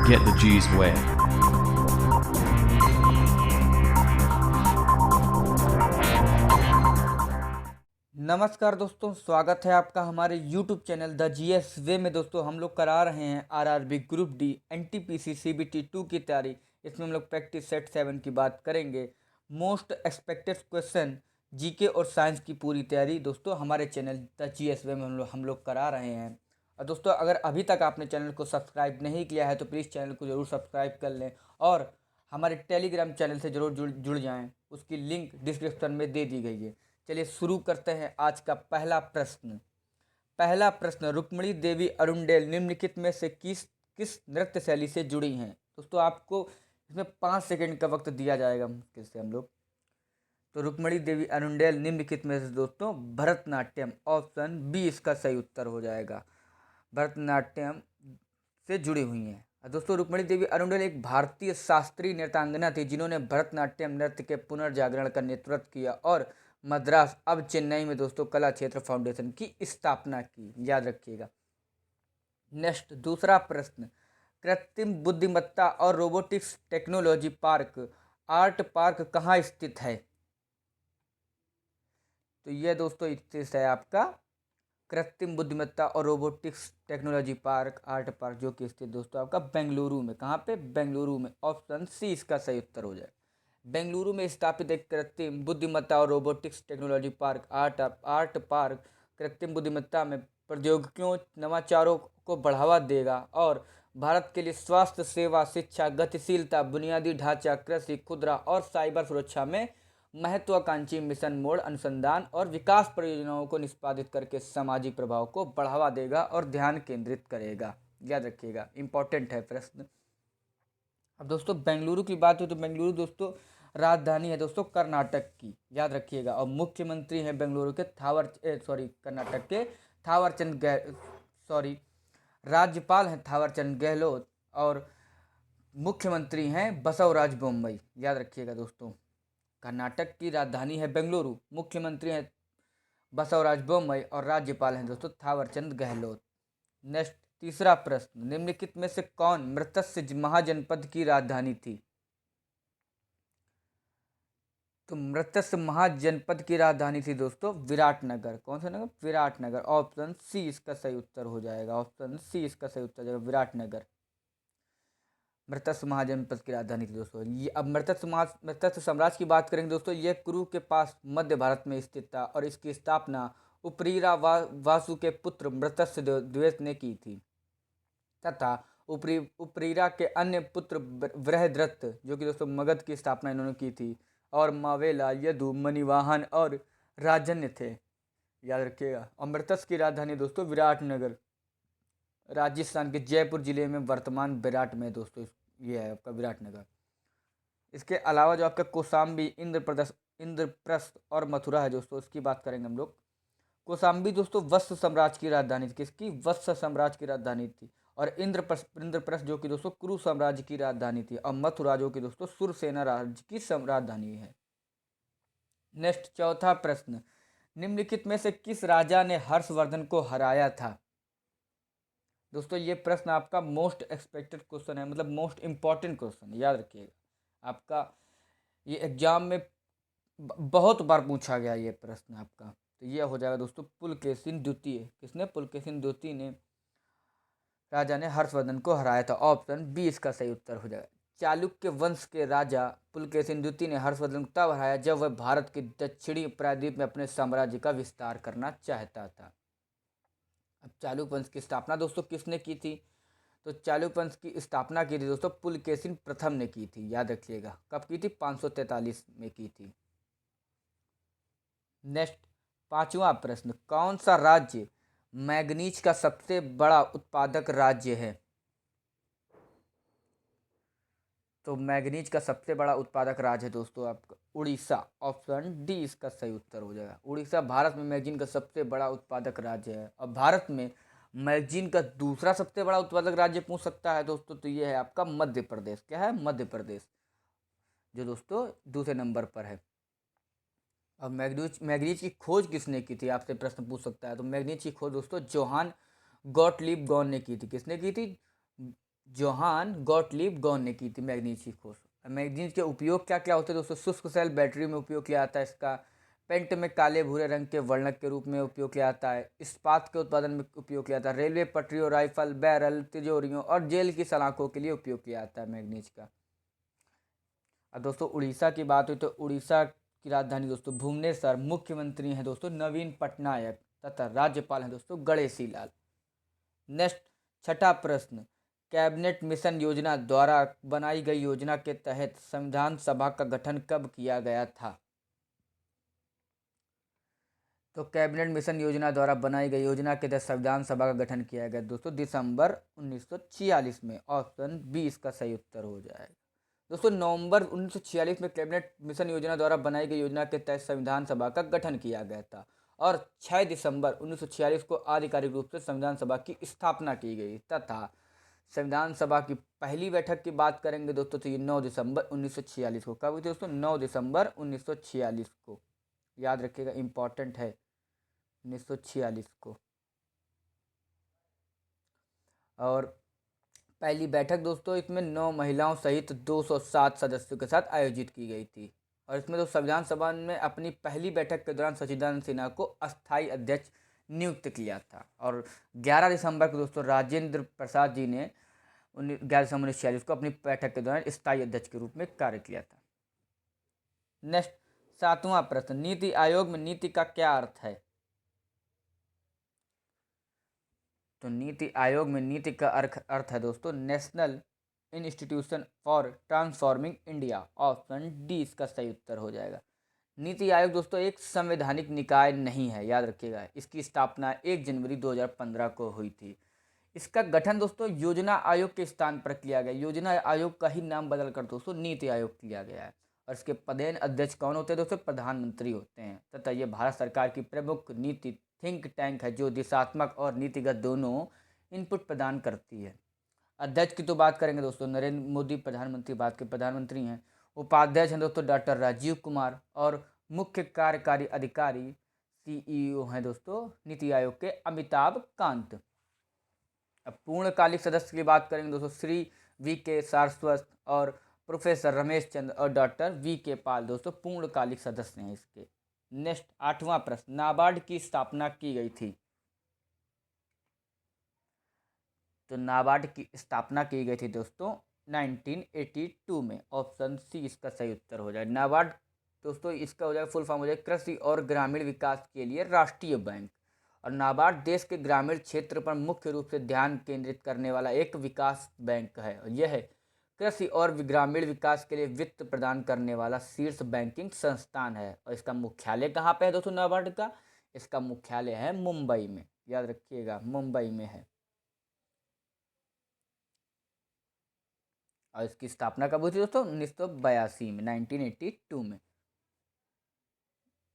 Get the G's way. नमस्कार दोस्तों, स्वागत है आपका हमारे YouTube चैनल द जीएस वे में। दोस्तों हम लोग करा रहे हैं RRB group D NTPC CBT 2 की तैयारी। इसमें हम लोग प्रैक्टिस सेट 7 की बात करेंगे। मोस्ट एक्सपेक्टेड क्वेश्चन, जीके और साइंस की पूरी तैयारी दोस्तों हमारे चैनल द जीएस वे में हम लोग करा रहे हैं। और दोस्तों अगर अभी तक आपने चैनल को सब्सक्राइब नहीं किया है तो प्लीज़ चैनल को ज़रूर सब्सक्राइब कर लें और हमारे टेलीग्राम चैनल से ज़रूर जुड़ जाएँ। उसकी लिंक डिस्क्रिप्शन में दे दी गई है। चलिए शुरू करते हैं आज का पहला प्रश्न। रुक्मिणी देवी अरुंडेल निम्नलिखित में से किस किस नृत्य शैली से जुड़ी हैं। दोस्तों आपको इसमें 5 सेकंड का वक्त दिया जाएगा मुश्किल से हम लोग। तो रुक्मिणी देवी अरुंडेल निम्नलिखित में से दोस्तों भरतनाट्यम, ऑप्शन बी इसका सही उत्तर हो जाएगा। भरतनाट्यम से जुड़ी हुई हैं। दोस्तों रुक्मिणी देवी अरुंडेल एक भारतीय शास्त्रीय नृत्यांगना थी जिन्होंने भरतनाट्यम नृत्य के पुनर्जागरण का नेतृत्व किया और मद्रास अब चेन्नई में दोस्तों कला क्षेत्र फाउंडेशन की स्थापना की। याद रखिएगा। नेक्स्ट दूसरा प्रश्न, कृत्रिम बुद्धिमत्ता और robotics technology park art park कहाँ स्थित है। तो यह दोस्तों स्थित है आपका कृत्रिम बुद्धिमत्ता और robotics technology park art park जो कि स्थित दोस्तों आपका बेंगलुरु में। कहाँ पे? बेंगलुरु में। ऑप्शन सी इसका सही उत्तर हो जाए। बेंगलुरु में स्थापित एक कृत्रिम बुद्धिमत्ता और robotics technology park art park कृत्रिम बुद्धिमत्ता में प्रौद्योगिकियों नवाचारों को बढ़ावा देगा और भारत के लिए स्वास्थ्य सेवा, शिक्षा, गतिशीलता, बुनियादी ढांचा, कृषि, खुदरा और साइबर सुरक्षा में महत्वाकांक्षी मिशन मोड अनुसंधान और विकास परियोजनाओं को निष्पादित करके सामाजिक प्रभाव को बढ़ावा देगा और ध्यान केंद्रित करेगा। याद रखिएगा, इंपॉर्टेंट है प्रश्न। अब दोस्तों बेंगलुरु की बात हो तो बेंगलुरु दोस्तों राजधानी है दोस्तों कर्नाटक की। याद रखिएगा। और मुख्यमंत्री हैं बेंगलुरु के कर्नाटक के राज्यपाल हैं थावरचंद गहलोत और मुख्यमंत्री हैं बसवराज बोम्मई। याद रखिएगा दोस्तों, कर्नाटक की राजधानी है बेंगलुरु, मुख्यमंत्री हैं बसवराज बोम्मई और राज्यपाल हैं दोस्तों थावरचंद गहलोत। नेक्स्ट तीसरा प्रश्न, निम्नलिखित में से कौन मृत्स्य महाजनपद की राजधानी थी। तो मृत्स्य महाजनपद की राजधानी थी दोस्तों विराटनगर। कौन सा नगर? विराटनगर। ऑप्शन सी इसका सही उत्तर हो जाएगा। ऑप्शन सी इसका सही उत्तर हो जाएगा, विराटनगर मृत्स्य महाजनपद की राजधानी थी दोस्तों। ये अब मृत्स्य साम्राज्य की बात करेंगे दोस्तों। यह कुरु के पास मध्य भारत में स्थित था और इसकी स्थापना उपरीरा वासु के पुत्र मृत्स्य द्विवेद ने की थी तथा उपरीरा के अन्य पुत्र बृहद्रथ जो कि दोस्तों मगध की स्थापना इन्होंने की थी और मावेला, यदु, मणिवाहन और राजन्य थे। याद रखिएगा। और मृत्स्य की राजधानी दोस्तों विराटनगर राजस्थान के जयपुर जिले में वर्तमान विराट में दोस्तों ये है आपका विराटनगर। इसके अलावा जो आपका कौशाम्बी, इंद्रप्रस्थ और मथुरा है दोस्तों, इसकी बात करेंगे हम लोग। कौशाम्बी दोस्तों वत्स साम्राज्य की राजधानी थी। किसकी? वत्स साम्राज्य की राजधानी थी। और इंद्रप्रस्थ जो कि दोस्तों कुरु साम्राज्य की राजधानी थी। और मथुरा जो कि दोस्तों सुरसेना राज्य की राजधानी है। नेक्स्ट चौथा प्रश्न, निम्नलिखित में से किस राजा ने हर्षवर्धन को हराया था। दोस्तों ये प्रश्न आपका मोस्ट एक्सपेक्टेड क्वेश्चन है, मतलब मोस्ट इंपॉर्टेंट क्वेश्चन। याद रखिएगा, आपका ये एग्जाम में बहुत बार पूछा गया ये प्रश्न आपका। तो ये हो जाएगा दोस्तों पुलकेशिन द्वितीय। किसने? पुलकेशिन द्वितीय ने राजा ने हर्षवर्धन को हराया था। ऑप्शन बी इसका सही उत्तर हो जाएगा। चालुक्य वंश के राजा पुलकेशिन द्वितीय ने हर्षवर्धन को तब हराया जब वह भारत के दक्षिणी प्रायद्वीप में अपने साम्राज्य का विस्तार करना चाहता था। अब चालुक्य वंश की स्थापना दोस्तों किसने की थी? तो चालुक्य वंश की स्थापना की थी दोस्तों पुलकेशिन प्रथम ने की थी। याद रखिएगा, कब की थी? 543 में की थी। नेक्स्ट पांचवा प्रश्न, कौन सा राज्य मैग्नीज का सबसे बड़ा उत्पादक राज्य है। तो मैग्नीज का सबसे बड़ा उत्पादक राज्य है दोस्तों आपका उड़ीसा। ऑप्शन डी इसका सही उत्तर हो जाएगा। उड़ीसा भारत में मैगजीन का सबसे बड़ा उत्पादक राज्य है। और भारत में मैगजीन का दूसरा सबसे बड़ा उत्पादक राज्य पूछ सकता है दोस्तों, तो ये है आपका मध्य प्रदेश। क्या है? मध्य प्रदेश, जो दोस्तों दूसरे नंबर पर है। अब मैग्नीज की खोज किसने की थी, आपसे प्रश्न पूछ सकता है। तो मैग्नीज की खोज दोस्तों जोहान गॉटलीब गॉन ने की थी। किसने की थी? जोहान गॉटलीब गॉन ने की थी मैग्नीज की खोज। मैग्नीज के उपयोग क्या क्या होते हैं दोस्तों? शुष्क सेल बैटरी में उपयोग किया जाता है इसका। पेंट में काले भूरे रंग के वर्णक के रूप में उपयोग किया जाता है। इस्पात के उत्पादन में उपयोग किया जाता है। रेलवे पटरियों, राइफल, बैरल, तिजोरियों और जेल की सलाखों के लिए उपयोग किया जाता है मैग्नीज का। अब दोस्तों उड़ीसा की बात हुई तो उड़ीसा की राजधानी दोस्तों भुवनेश्वर। मुख्यमंत्री हैं दोस्तों नवीन पटनायक तथा राज्यपाल हैं दोस्तों गणेशी लाल। नेक्स्ट, छठा प्रश्न, कैबिनेट मिशन योजना द्वारा बनाई गई योजना के तहत संविधान सभा का गठन कब किया गया था? तो कैबिनेट मिशन योजना द्वारा बनाई गई योजना के तहत संविधान सभा का गठन किया गया दोस्तों दिसंबर 1946 में। ऑप्शन बी इसका सही उत्तर हो जाएगा। दोस्तों नवंबर 1946 में कैबिनेट मिशन योजना द्वारा बनाई गई योजना के तहत संविधान सभा का गठन किया गया था और 6 दिसंबर 1946 को आधिकारिक रूप से संविधान सभा की स्थापना की गई तथा संविधान सभा की पहली बैठक की बात करेंगे दोस्तों तो ये 9 दिसंबर 1946 को। कब हुई थी दोस्तों? 9 दिसंबर 1946 को। याद रखिएगा, इंपॉर्टेंट है 1946 को। और पहली बैठक दोस्तों इसमें 9 महिलाओं सहित 207 सदस्यों के साथ आयोजित की गई थी। और इसमें तो संविधान सभा ने अपनी पहली बैठक के दौरान सच्चिदानंद सिन्हा को अस्थायी अध्यक्ष नियुक्त किया था। और 11 दिसंबर को दोस्तों राजेंद्र प्रसाद जी ने 11 दिसंबर 1946 को अपनी बैठक के दौरान स्थायी अध्यक्ष के रूप में कार्य किया था। नेक्स्ट, सातवां प्रश्न, नीति आयोग में नीति का क्या अर्थ है? तो नीति आयोग में नीति का अर्थ है दोस्तों national institution for transforming India. Option D इसका सही उत्तर हो जाएगा। नीति आयोग दोस्तों एक संवैधानिक निकाय नहीं है, याद रखिएगा। इसकी स्थापना 1 जनवरी 2015 को हुई थी। इसका गठन दोस्तों योजना आयोग के स्थान पर किया गया। योजना आयोग का ही नाम बदलकर दोस्तों नीति आयोग किया गया है। और इसके पदेन अध्यक्ष कौन होते हैं दोस्तों? प्रधानमंत्री होते हैं तथा ये भारत सरकार की प्रमुख नीति थिंक टैंक है जो दिशात्मक और नीतिगत दोनों इनपुट प्रदान करती है। अध्यक्ष की तो बात करेंगे दोस्तों नरेंद्र मोदी प्रधानमंत्री भारत के प्रधानमंत्री हैं। उपाध्यक्ष हैं दोस्तों डॉक्टर राजीव कुमार और मुख्य कार्यकारी अधिकारी सीईओ हैं दोस्तों नीति आयोग के अमिताभ कांत। अब पूर्णकालिक सदस्य की बात करेंगे दोस्तों श्री वी के सारस्वत और प्रोफेसर रमेश चंद्र और डॉक्टर वी के पाल दोस्तों पूर्णकालिक सदस्य हैं इसके। नेक्स्ट, आठवां प्रश्न, नाबार्ड की स्थापना की गई थी? तो नाबार्ड की स्थापना की गई थी दोस्तों 1982 में। ऑप्शन सी इसका सही उत्तर हो जाए। नाबार्ड दोस्तों इसका हो जाएगा फुल फॉर्म हो जाएगा कृषि और ग्रामीण विकास के लिए राष्ट्रीय बैंक। और नाबार्ड देश के ग्रामीण क्षेत्र पर मुख्य रूप से ध्यान केंद्रित करने वाला एक विकास बैंक है। और यह कृषि और ग्रामीण विकास के लिए वित्त प्रदान करने वाला शीर्ष बैंकिंग संस्थान है। और इसका मुख्यालय कहाँ पे है दोस्तों नाबार्ड का? इसका मुख्यालय है मुंबई में, याद रखिएगा मुंबई में है। और इसकी स्थापना कब हुई थी दोस्तों? 1982 में, 1982 में।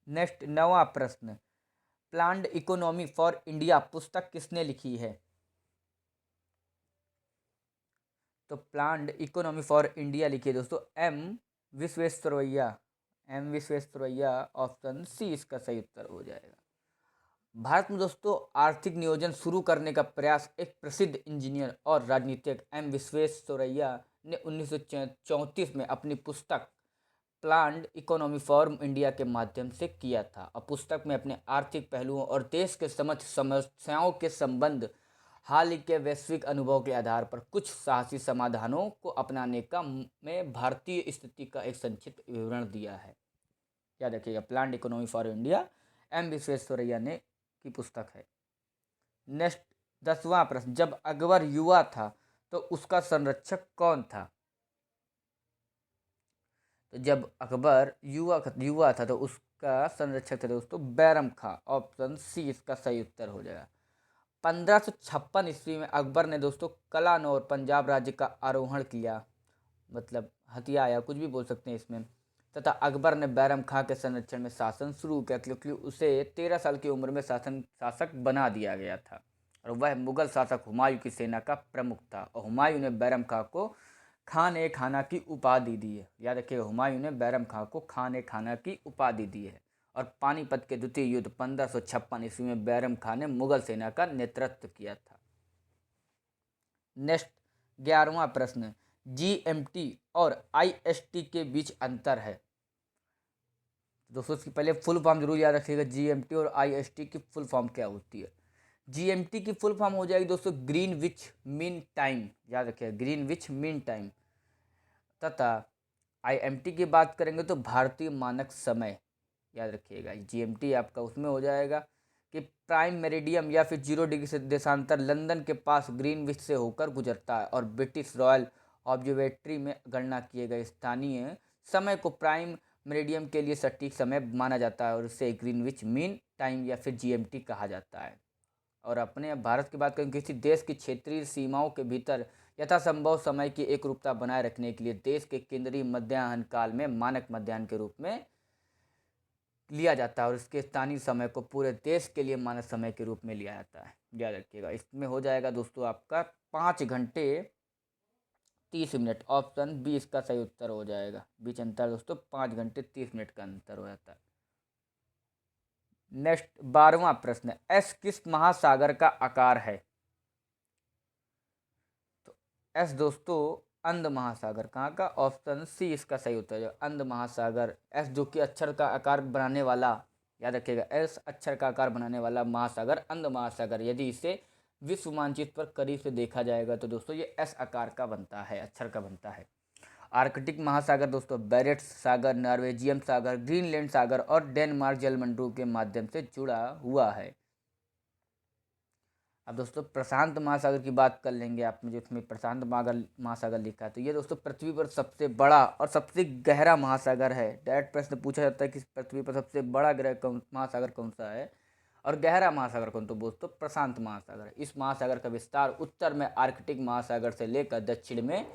नेक्स्ट, नवा प्रश्न, प्लान्ड इकोनॉमी फॉर इंडिया पुस्तक किसने लिखी है? तो प्लान्ड इकोनॉमी फॉर इंडिया लिखी है दोस्तों M Visvesvaraya. M Visvesvaraya. Option C इसका सही उत्तर हो जाएगा। भारत में दोस्तों आर्थिक नियोजन शुरू करने का प्रयास एक प्रसिद्ध इंजीनियर और राजनीतिक एम विश्वेश्वरैया ने 1934 में अपनी पुस्तक प्लान्ड इकोनॉमी फॉर इंडिया के माध्यम से किया था। और पुस्तक में अपने आर्थिक पहलुओं और देश के समस्याओं के संबंध हाल ही के वैश्विक अनुभव के आधार पर कुछ साहसी समाधानों को अपनाने का में भारतीय स्थिति का एक संक्षिप्त विवरण दिया है। याद रखिएगा planned economy for India M Visvesvaraya ने की पुस्तक है। नेक्स्ट, 10वां प्रश्न, जब अकबर युवा था तो उसका संरक्षक कौन था? तो जब अकबर युवा था तो उसका संरक्षक था दोस्तों बैरम खां। ऑप्शन सी इसका सही उत्तर हो जाएगा। 1556 ईस्वी में अकबर ने दोस्तों कलानौर पंजाब राज्य का आरोहण किया, मतलब हथिया या कुछ भी बोल सकते हैं इसमें। तथा अकबर ने बैरम खां के संरक्षण में शासन शुरू किया क्योंकि उसे 13 साल की उम्र में शासक बना दिया गया था। और वह मुगल शासक हुमायूं की सेना का प्रमुख था। और हुमायूं ने बैरम खां को खान ए खाना की उपाधि दी है। याद रखिएगा हुमायूं ने बैरम खां को खान ए खाना की उपाधि दी है। और पानीपत के द्वितीय युद्ध 1556 ईस्वी में बैरम खां ने मुगल सेना का नेतृत्व किया था। नेक्स्ट, 11वां प्रश्न, GMT और IST के बीच अंतर है। दोस्तों इसकी पहले फुल फॉर्म जरूर याद रखिएगा, GMT और IST की फुल फॉर्म क्या होती है। GMT की फुल फॉर्म हो जाएगी दोस्तों ग्रीनविच मीन टाइम, याद रखिएगा ग्रीनविच मीन टाइम। तथा IMT की बात करेंगे तो भारतीय मानक समय, याद रखिएगा। GMT आपका उसमें हो जाएगा कि प्राइम मेरिडियम या फिर 0 डिग्री से देशांतर लंदन के पास ग्रीनविच से होकर गुजरता है और ब्रिटिश रॉयल ऑब्जर्वेटरी में गणना किए गए स्थानीय समय को प्राइम मेरिडियम के लिए सटीक समय माना जाता है और इसे ग्रीनविच मीन टाइम या फिर GMT कहा जाता है। और अपने भारत की बात करें, किसी देश की क्षेत्रीय सीमाओं के भीतर यथासंभव समय की एकरूपता बनाए रखने के लिए देश के केंद्रीय मध्याह्न काल में मानक मध्याह्न के रूप में लिया जाता है और इसके स्थानीय समय को पूरे देश के लिए मानक समय के रूप में लिया जाता है, याद रखिएगा। इसमें हो जाएगा दोस्तों आपका 5 घंटे 30 मिनट, ऑप्शन बी इसका सही उत्तर हो जाएगा। बीच अंतर दोस्तों 5 घंटे 30 मिनट का अंतर हो जाता है। नेक्स्ट 12वां प्रश्न, एस किस महासागर का आकार है। तो एस दोस्तों अंध महासागर, कहाँ का, ऑप्शन सी इसका सही उत्तर है, अंध महासागर। एस जो कि अक्षर का आकार बनाने वाला, याद रखिएगा, एस अक्षर का आकार बनाने वाला महासागर अंध महासागर, यदि इसे विश्व मानचित्र पर करीब से देखा जाएगा तो दोस्तों ये एस आकार का बनता है, अक्षर का बनता है। आर्कटिक महासागर दोस्तों बेरेट्स सागर, नॉर्वेजियन सागर, ग्रीनलैंड सागर और डेनमार्क जलमंडलों के माध्यम से जुड़ा हुआ है। अब दोस्तों प्रशांत महासागर की बात कर लेंगे आप में, जो इसमें प्रशांत महासागर लिखा है, तो ये दोस्तों पृथ्वी पर सबसे बड़ा और सबसे गहरा महासागर है। डायरेक्ट प्रश्न पूछा जाता है कि पृथ्वी पर सबसे बड़ा महासागर कौन सा है और गहरा महासागर कौन, तो दोस्तों प्रशांत महासागर। इस महासागर का विस्तार उत्तर में आर्कटिक महासागर से लेकर दक्षिण में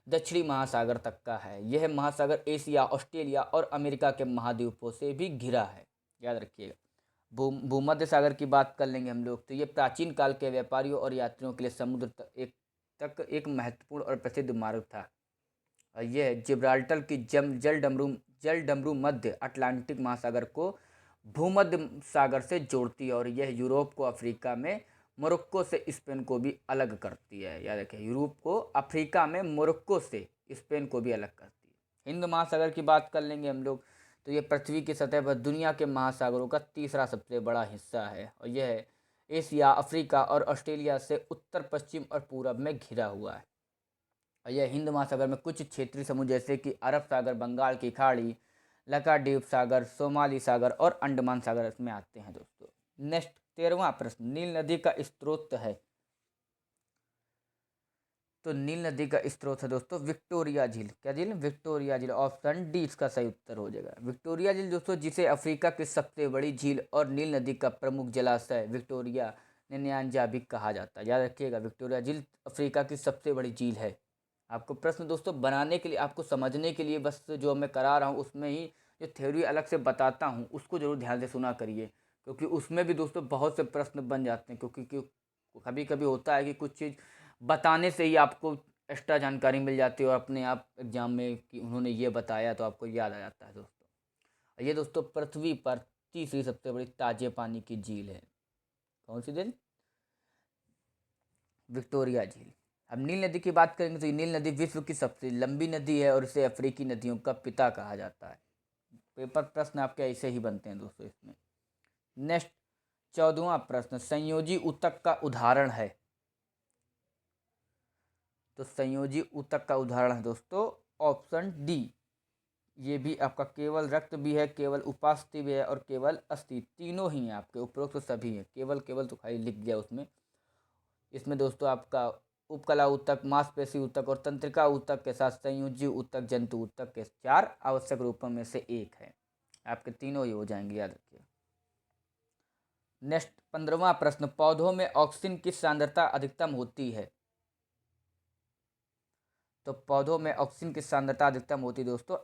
दक्षिणी महासागर तक का है। यह महासागर एशिया, ऑस्ट्रेलिया और अमेरिका के महाद्वीपों से भी घिरा है, याद रखिएगा। भूमध्य सागर की बात कर लेंगे हम लोग, तो ये प्राचीन काल के व्यापारियों और यात्रियों के लिए समुद्र तक एक महत्वपूर्ण और प्रसिद्ध मार्ग था। और यह जिब्राल्टर की जल डमरू मध्य अटलांटिक महासागर को भूमध्य सागर से जोड़ती है और यह यूरोप को अफ्रीका में मोरक्को से स्पेन को भी अलग करती है, याद रखिए, यूरोप को अफ्रीका में मोरक्को से स्पेन को भी अलग करती है। हिंद महासागर की बात कर लेंगे हम लोग, तो ये पृथ्वी की सतह पर दुनिया के महासागरों का तीसरा सबसे बड़ा हिस्सा है और यह एशिया, अफ्रीका और ऑस्ट्रेलिया से उत्तर पश्चिम और पूरब में घिरा हुआ है। और यह हिंद महासागर में कुछ क्षेत्रीय समूह जैसे कि अरब सागर, बंगाल की खाड़ी, लक्षद्वीप सागर, सोमाली सागर और अंडमान सागर इसमें आते हैं दोस्तों। नेक्स्ट 13वां प्रश्न, नील नदी का स्रोत है। तो नील नदी का स्रोत है दोस्तों विक्टोरिया झील। क्या झील, विक्टोरिया झील, ऑप्शन डी इसका सही उत्तर हो जाएगा। विक्टोरिया झील दोस्तों, जिसे अफ्रीका की सबसे बड़ी झील और नील नदी का प्रमुख जलाशय विक्टोरिया न्यानजा भी कहा जाता है, याद रखिएगा। विक्टोरिया झील अफ्रीका की सबसे बड़ी झील है। आपको प्रश्न दोस्तों बनाने के लिए, आपको समझने के लिए, बस जो मैं करा रहा हूँ उसमें ही जो थ्योरी अलग से बताता हूँ उसको जरूर ध्यान से सुना करिए, क्योंकि उसमें भी दोस्तों बहुत से प्रश्न बन जाते हैं। क्योंकि कभी कभी होता है कि कुछ चीज़ बताने से ही आपको एक्स्ट्रा जानकारी मिल जाती है और अपने आप एग्जाम में कि उन्होंने ये बताया तो आपको याद आ जाता है दोस्तों। ये दोस्तों पृथ्वी पर तीसरी सबसे बड़ी ताजे पानी की झील है। कौन सी झील, विक्टोरिया झील। अब नील नदी की बात करेंगे तो ये नील नदी विश्व की सबसे लंबी नदी है और इसे अफ्रीकी नदियों का पिता कहा जाता है। पेपर प्रश्न आपके ऐसे ही बनते हैं दोस्तों इसमें। नेक्स्ट 14वां प्रश्न, संयोजी ऊतक का उदाहरण है। तो संयोजी ऊतक का उदाहरण है दोस्तों ऑप्शन डी। ये भी आपका केवल रक्त भी है, केवल उपास्थि भी है और केवल अस्थि, तीनों ही हैं आपके, उपरोक्त तो सभी हैं, केवल केवल तो खाली लिख दिया उसमें। इसमें दोस्तों आपका उपकला ऊतक, मांसपेशी ऊतक और तंत्रिका ऊतक के साथ संयोजी ऊतक जंतु ऊतक के 4 आवश्यक रूपों में से एक है। आपके तीनों ही हो जाएंगे, याद रखिए। नेक्स्ट 15वां प्रश्न, पौधों में ऑक्सीजन की सांद्रता अधिकतम होती है। तो पौधों में ऑक्सीजन की सांद्रता अधिकतम होती है दोस्तों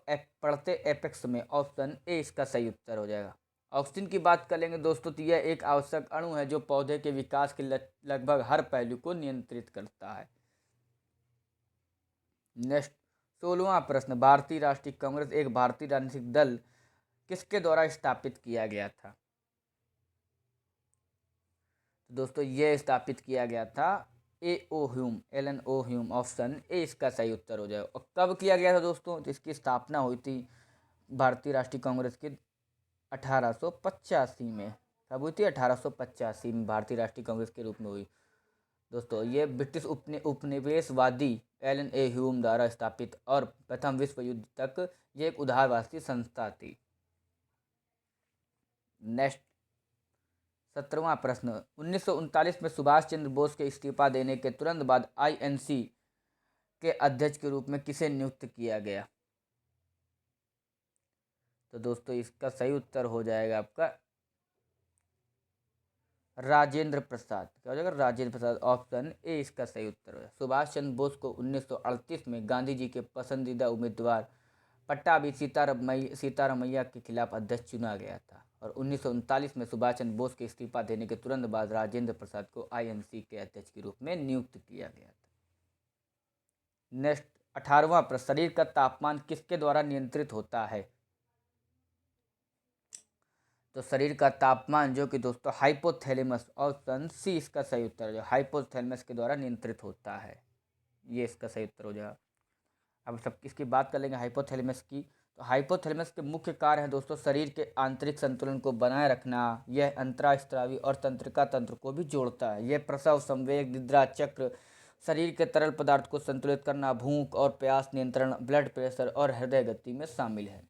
पढ़ते एपेक्स में, ऑप्शन ए इसका सही उत्तर हो जाएगा। ऑक्सीजन की बात कर लेंगे दोस्तों, तो यह एक आवश्यक अणु है जो पौधे के विकास के लगभग हर पहलू को नियंत्रित करता है। नेक्स्ट 16वां प्रश्न, भारतीय राष्ट्रीय कांग्रेस एक भारतीय राजनीतिक दल किसके द्वारा स्थापित किया गया था। तो दोस्तों यह स्थापित किया गया था Hume, Allan O Hume, option A इसका सही उत्तर हो जाएगा। और कब किया गया था दोस्तों? तो इसकी स्थापना हुई थी भारतीय राष्ट्रीय कांग्रेस के 1885 में। कब हुई थी? 1885 में भारतीय राष्ट्रीय कांग्रेस के रूप में हुई। दोस्तों ये ब्रिटिश उपनिवेशवादी एलन ए ह्यूम द्वारा स्थापित और प्रथम विश्व युद्ध तक ये एक उदारवादी संस्था थी। नेक्स्ट 17वां प्रश्न, 1939 में सुभाष चंद्र बोस के इस्तीफा देने के तुरंत बाद आईएनसी के अध्यक्ष के रूप में किसे नियुक्त किया गया? तो दोस्तों इसका सही उत्तर हो जाएगा आपका राजेंद्र प्रसाद। क्या हो जाएगा? राजेंद्र प्रसाद, ऑप्शन ए इसका सही उत्तर है। सुभाष चंद्र बोस को 1938 में गांधी जी के पसंदीदा उम्मीदवार पट्टाभी सीतारमैया के खिलाफ अध्यक्ष चुना गया था और 1939 में सुभाष चंद्र बोस के इस्तीफा देने के तुरंत बाद राजेंद्र प्रसाद को आईएनसी के अध्यक्ष के रूप में नियुक्त किया गया था। नेक्स्ट 18वां प्रश्न, शरीर का तापमान किसके द्वारा नियंत्रित होता है? तो शरीर का तापमान जो कि दोस्तों हाइपोथैलेमस, ऑप्शन सी इसका सही उत्तर है, जो हाइपोथैलेमस के द्वारा नियंत्रित होता है, ये इसका सही उत्तर हो जाएगा। अब सब इसकी बात कर लेंगे हाइपोथैलेमस की। तो हाइपोथैलेमस के मुख्य कार्य हैं दोस्तों शरीर के आंतरिक संतुलन को बनाए रखना, यह अंतरास्त्रावी और तंत्रिका तंत्र को भी जोड़ता है, यह प्रसव, संवेग, निद्रा चक्र, शरीर के तरल पदार्थ को संतुलित करना, भूख और प्यास नियंत्रण, ब्लड प्रेशर और हृदय गति में शामिल है।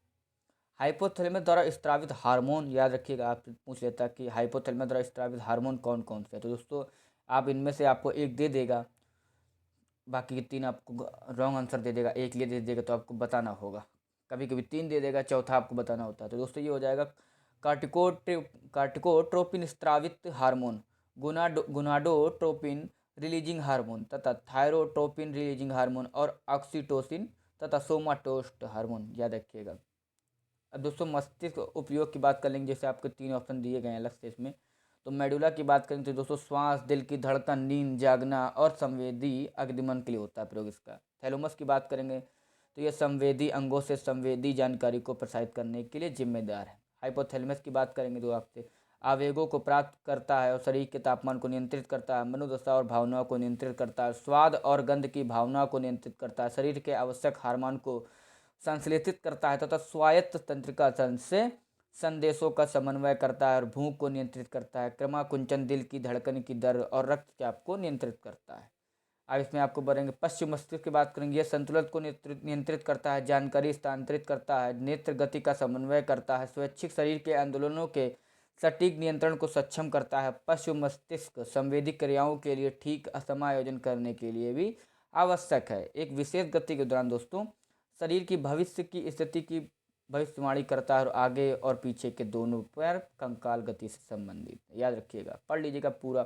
हाइपोथैलेमस द्वारा स्त्रावित हार्मोन, याद रखिएगा, आप पूछ लेता कि हाइपोथैलेमस द्वारा स्त्रावित हार्मोन कौन कौन से हैं। तो दोस्तों आप इनमें से आपको एक दे देगा, बाकी के तीन आपको रॉन्ग आंसर दे देगा, एक ये दे देगा तो आपको बताना होगा, कभी कभी तीन दे देगा, चौथा आपको बताना होता है। तो दोस्तों ये हो जाएगा कार्टिकोट्रोपिन स्त्रावित हार्मोन, गुनाडोट्रोपिन रिलीजिंग हार्मोन तथा थायरोट्रोपिन रिलीजिंग हार्मोन और ऑक्सीटोसिन तथा सोमाटोस्ट हार्मोन, याद रखिएगा। अब दोस्तों मस्तिष्क उपयोग की बात कर लेंगे, जैसे आपके तीन ऑप्शन दिए गए हैं अलग से इसमें। तो मेडुला की बात करें तो दोस्तों श्वास, दिल की धड़कन, नींद, जागना और संवेदी अग्निमन के लिए होता है प्रयोग इसका। थैलेमस की बात करेंगे तो यह संवेदी अंगों से संवेदी जानकारी को प्रसारित करने के लिए जिम्मेदार है। हाइपोथैलेमस की बात करेंगे तो आपसे आवेगों को प्राप्त करता है और शरीर के तापमान को नियंत्रित करता है, मनोदशा और भावनाओं को नियंत्रित करता है, स्वाद और गंध की भावनाओं को नियंत्रित करता है, शरीर के आवश्यक हार्मोन को संश्लेषित करता है तथा स्वायत्त तंत्रिका से संदेशों का समन्वय करता है और भूख को नियंत्रित करता है, क्रमाकुंचन, दिल की धड़कन की दर और रक्तचाप को नियंत्रित करता है। अब इसमें आपको बढ़ेंगे पश्चिम मस्तिष्क की बात करेंगे, यह संतुलन को नियंत्रित करता है, जानकारी स्थानांतरित करता है, नेत्र गति का समन्वय करता है, स्वैच्छिक शरीर के आंदोलनों के सटीक नियंत्रण को सक्षम करता है। पश्चिम मस्तिष्क संवेदी क्रियाओं के लिए ठीक समायोजन करने के लिए भी आवश्यक है। एक विशेष गति के दौरान दोस्तों शरीर की भविष्य की स्थिति की भविष्यवाणी करता है और आगे और पीछे के दोनों पैर कंकाल गति से संबंधित, याद रखिएगा, पढ़ लीजिएगा पूरा।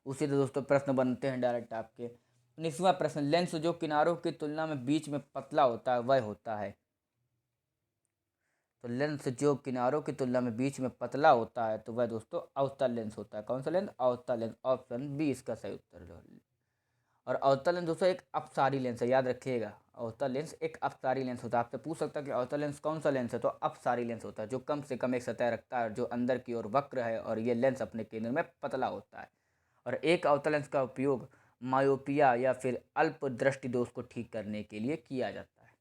उसी से दोस्तों प्रश्न बनते हैं डायरेक्ट आपके। 19वां प्रश्न, लेंस जो किनारों की तुलना में बीच में पतला होता है वह होता है? तो लेंस जो किनारों की तुलना में बीच में पतला होता है तो वह दोस्तों अवतल लेंस होता है। कौन सा लेंस? अवतल लेंस, ऑप्शन बी इसका सही उत्तर है। और अवतल लेंस दोस्तों एक अपसारी लेंस है, याद रखिएगा, अवतल लेंस एक अपसारी लेंस होता है। आपसे पूछ सकता है कि अवतल लेंस कौन सा लेंस है, तो अपसारी लेंस होता है, जो कम से कम एक सतह रखता है, जो अंदर की ओर वक्र है और ये लेंस अपने केंद्र में पतला होता है। और एक अवतल लेंस का उपयोग मायोपिया या फिर अल्प दृष्टि दोष को ठीक करने के लिए किया जाता है।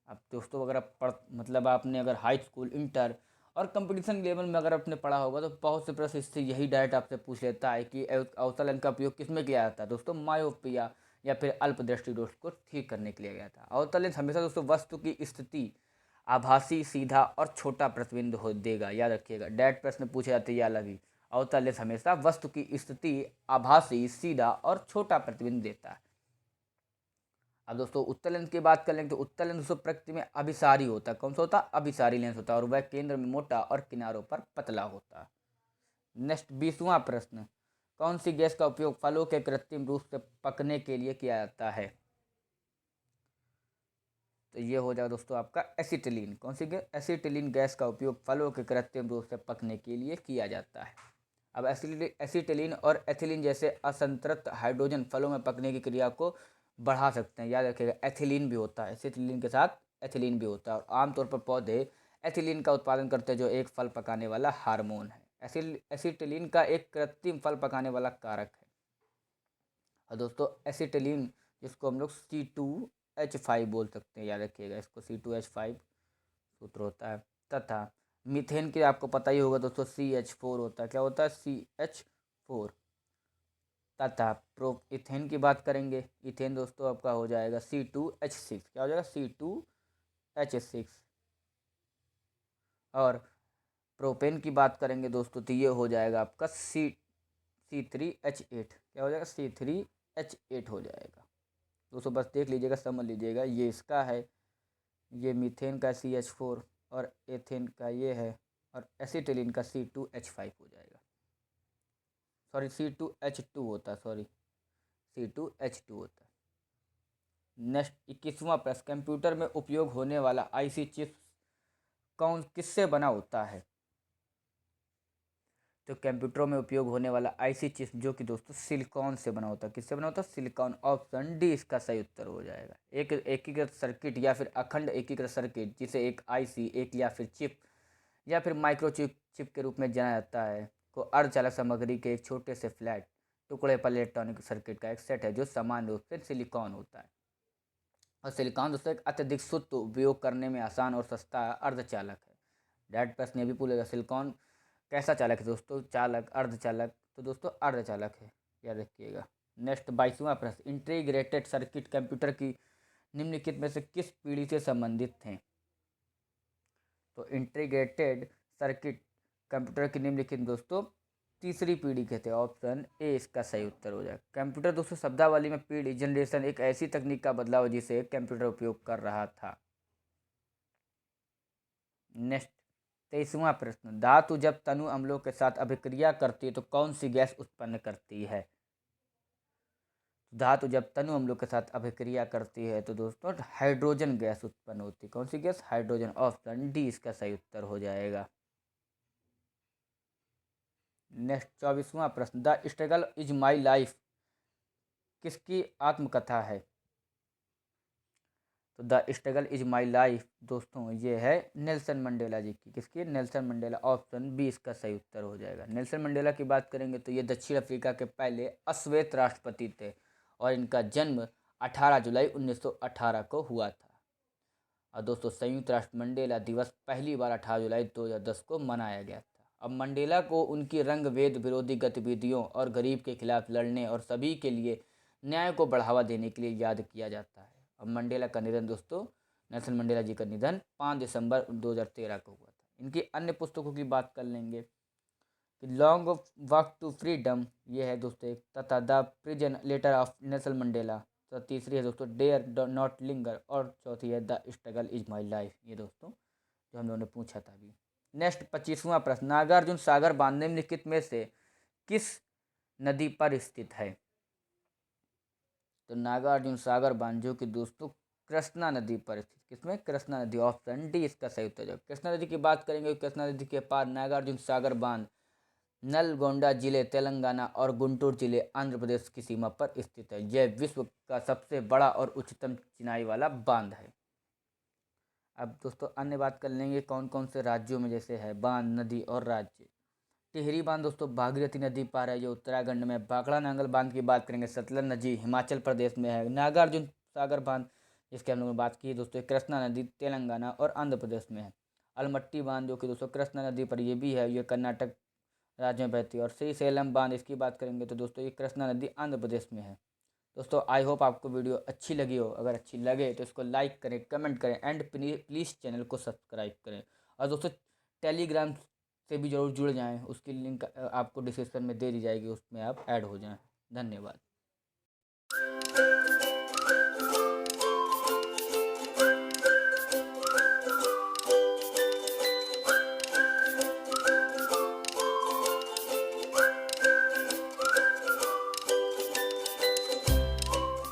अब दोस्तों अगर आप मतलब आपने अगर हाई स्कूल, इंटर और कंपटीशन लेवल में अगर आपने पढ़ा होगा तो बहुत से प्रश्न इससे यही डायरेक्ट आपसे पूछ लेता है कि अवतल लेंस का उपयोग किस में किया जाता है दोस्तों? मायोपिया या फिर अल्प दृष्टि दोष को ठीक करने के लिए गया था। अवतल लेंस हमेशा दोस्तों वस्तु की स्थिति आभासी, सीधा और छोटा प्रतिबिंब हो देगा, याद रखिएगा, डायरेक्ट प्रश्न पूछे जाते हैं या अलग ही। अवतल लेंस हमेशा वस्तु की स्थिति आभासी, सीधा और छोटा प्रतिबिंब देता है। अब दोस्तों उत्तल लेंस की बात कर लेंगे तो उत्तल लेंस दोस्तों प्रकृति में अभिसारी होता है। कौन सा होता है? अभिसारी लेंस होता है, और वह केंद्र में मोटा और किनारों पर पतला होता है। नेक्स्ट 20वां प्रश्न, कौन सी गैस का उपयोग फलों के कृत्रिम रूप से पकने के लिए किया जाता है? तो ये हो जाएगा दोस्तों आपका एसिटिलीन। कौन सी गैस? एसिटिलीन गैस का उपयोग फलों के कृत्रिम रूप से पकने के लिए किया जाता है। अब एसिटिलीन और एथिलीन जैसे असंतृप्त हाइड्रोजन फलों में पकने की क्रिया को बढ़ा सकते हैं, याद रखिएगा, एथिलीन भी होता है, एसिटिलीन के साथ एथिलीन भी होता है। और आमतौर पर पौधे एथिलीन का उत्पादन करते हैं जो एक फल पकाने वाला हार्मोन है। एसिटिलीन का एक कृत्रिम फल पकाने वाला कारक है। और दोस्तों एसिटिलीन, जिसको हम लोग C2H5 बोल सकते हैं, याद रखिएगा इसको, C2H5 सूत्र होता है। तथा मीथेन के आपको पता ही होगा दोस्तों, CH4 होता है। क्या होता है? CH4। तथा प्रो इथेन की बात करेंगे, इथेन दोस्तों आपका हो जाएगा C2H6। क्या हो जाएगा? C2H6। और प्रोपेन की बात करेंगे दोस्तों, तो ये हो जाएगा आपका C3H8। क्या हो जाएगा? C3H8 हो जाएगा दोस्तों। बस देख लीजिएगा, समझ लीजिएगा, ये इसका है, ये मीथेन का CH4, और एथेन का ये है, और एसिटिलीन का C2H5 हो जाएगा। सॉरी, C2H2 होता है, सॉरी, C2H2 होता है। नेक्स्ट 21वां प्रश्न, कंप्यूटर में उपयोग होने वाला आईसी चिप किससे बना होता है? तो कंप्यूटरों में उपयोग होने वाला आईसी चिप जो कि दोस्तों सिलिकॉन से बना होता है। किससे बना होता है? सिलिकॉन। ऑप्शन डी इसका सही उत्तर हो जाएगा। एक एकीकृत सर्किट या फिर अखंड एकीकृत सर्किट, जिसे एक आईसी, एक या फिर चिप या फिर माइक्रोचिप के रूप में जाना जाता है, को अर्धचालक सामग्री के एक छोटे से फ्लैट टुकड़े पर इलेक्ट्रॉनिक सर्किट का एक सेट है, जो समान रूप से सिलिकॉन होता है। और सिलिकॉन दोस्तों एक अत्यधिक शुद्ध, उपयोग करने में आसान और सस्ता अर्धचालक है। डैट प्रश्न ये भी पूछेगा, सिलिकॉन कैसा चालक है दोस्तों? चालक, अर्धचालक, तो दोस्तों अर्धचालक है, याद रखिएगा। नेक्स्ट 22वां प्रश्न, इंटीग्रेटेड सर्किट कंप्यूटर की निम्नलिखित में से किस पीढ़ी से संबंधित हैं? तो इंटीग्रेटेड सर्किट कंप्यूटर की निम्नलिखित दोस्तों तीसरी पीढ़ी के थे। ऑप्शन ए इसका सही उत्तर हो जाएगा। कंप्यूटर दोस्तों शब्दावली में पीढ़ी, जनरेशन एक ऐसी तकनीक का बदलाव जिसे कंप्यूटर उपयोग कर रहा था। नेक्स्ट 23वां प्रश्न, धातु जब तनु अम्लों के साथ अभिक्रिया करती है तो कौन सी गैस उत्पन्न करती है? धातु जब तनु अम्लों के साथ अभिक्रिया करती है तो दोस्तों हाइड्रोजन गैस उत्पन्न होती है। कौन सी गैस? हाइड्रोजन। ऑप्शन डी इसका सही उत्तर हो जाएगा। नेक्स्ट 24वां प्रश्न, the struggle is my life किसकी आत्मकथा है? तो the struggle is my life दोस्तों ये है नेल्सन मंडेला जी की। किसकी? Nelson Mandela. ऑप्शन बी इसका सही उत्तर हो जाएगा। नेल्सन मंडेला की बात करेंगे तो ये दक्षिण अफ्रीका के पहले अश्वेत राष्ट्रपति थे, और इनका जन्म 18 जुलाई 1918 को हुआ था। और दोस्तों संयुक्त राष्ट्र मंडेला दिवस पहली बार 18 जुलाई 2010 को मनाया गया था। अब मंडेला को उनकी रंग भेद विरोधी गतिविधियों और गरीब के खिलाफ लड़ने और सभी के लिए न्याय को बढ़ावा देने के लिए याद किया जाता है। अब मंडेला का निधन दोस्तों, नेल्सन मंडेला जी का निधन 5 दिसंबर 2013 को हुआ था। इनकी अन्य पुस्तकों की बात कर लेंगे कि लॉन्ग वॉक टू फ्रीडम ये है दोस्तों एक, तथा the prison letter of Nelson Mandela, तो तीसरी है दोस्तों डेयर नॉट लिंगर, और चौथी है the struggle is my life, ये दोस्तों जो हम लोगों ने पूछा था अभी। नेक्स्ट 25वां प्रश्न, नागार्जुन सागर बांध निम्नलिखित में से किस नदी पर स्थित है? तो नागार्जुन सागर बांध जो कि दोस्तों कृष्णा नदी पर स्थित। किसमें? कृष्णा नदी। ऑप्शन डी इसका सही उत्तर है। कृष्णा नदी की बात करेंगे, कृष्णा नदी के पार नागार्जुन सागर बांध नलगोंडा जिले तेलंगाना और गुंटूर जिले आंध्र प्रदेश की सीमा पर स्थित है। यह विश्व का सबसे बड़ा और उच्चतम चिनाई वाला बांध है। अब दोस्तों अन्य बात कर लेंगे कौन कौन से राज्यों में जैसे है बांध, नदी और राज्य। टिहरी बांध दोस्तों भागीरथी नदी पार है, जो उत्तराखंड में। भाखड़ा नांगल बांध की बात करेंगे, सतलज नदी हिमाचल प्रदेश में है। नागार्जुन सागर बांध जिसकी हम लोगों ने बात की दोस्तों, कृष्णा नदी तेलंगाना और आंध्र प्रदेश में है। अलमट्टी बांध जो कि दोस्तों कृष्णा नदी पर ये भी है, ये कर्नाटक राज्य में बहती है। और श्रीशैलम बांध इसकी बात करेंगे तो दोस्तों ये कृष्णा नदी आंध्र प्रदेश में है। दोस्तों आई होप आपको वीडियो अच्छी लगी हो। अगर अच्छी लगे तो इसको लाइक करें, कमेंट करें, एंड प्लीज़ चैनल को सब्सक्राइब करें। और दोस्तों टेलीग्राम से भी जरूर जुड़ जाएं, उसकी लिंक आपको डिस्क्रिप्शन में दे दी जाएगी, उसमें आप ऐड हो जाएं। धन्यवाद।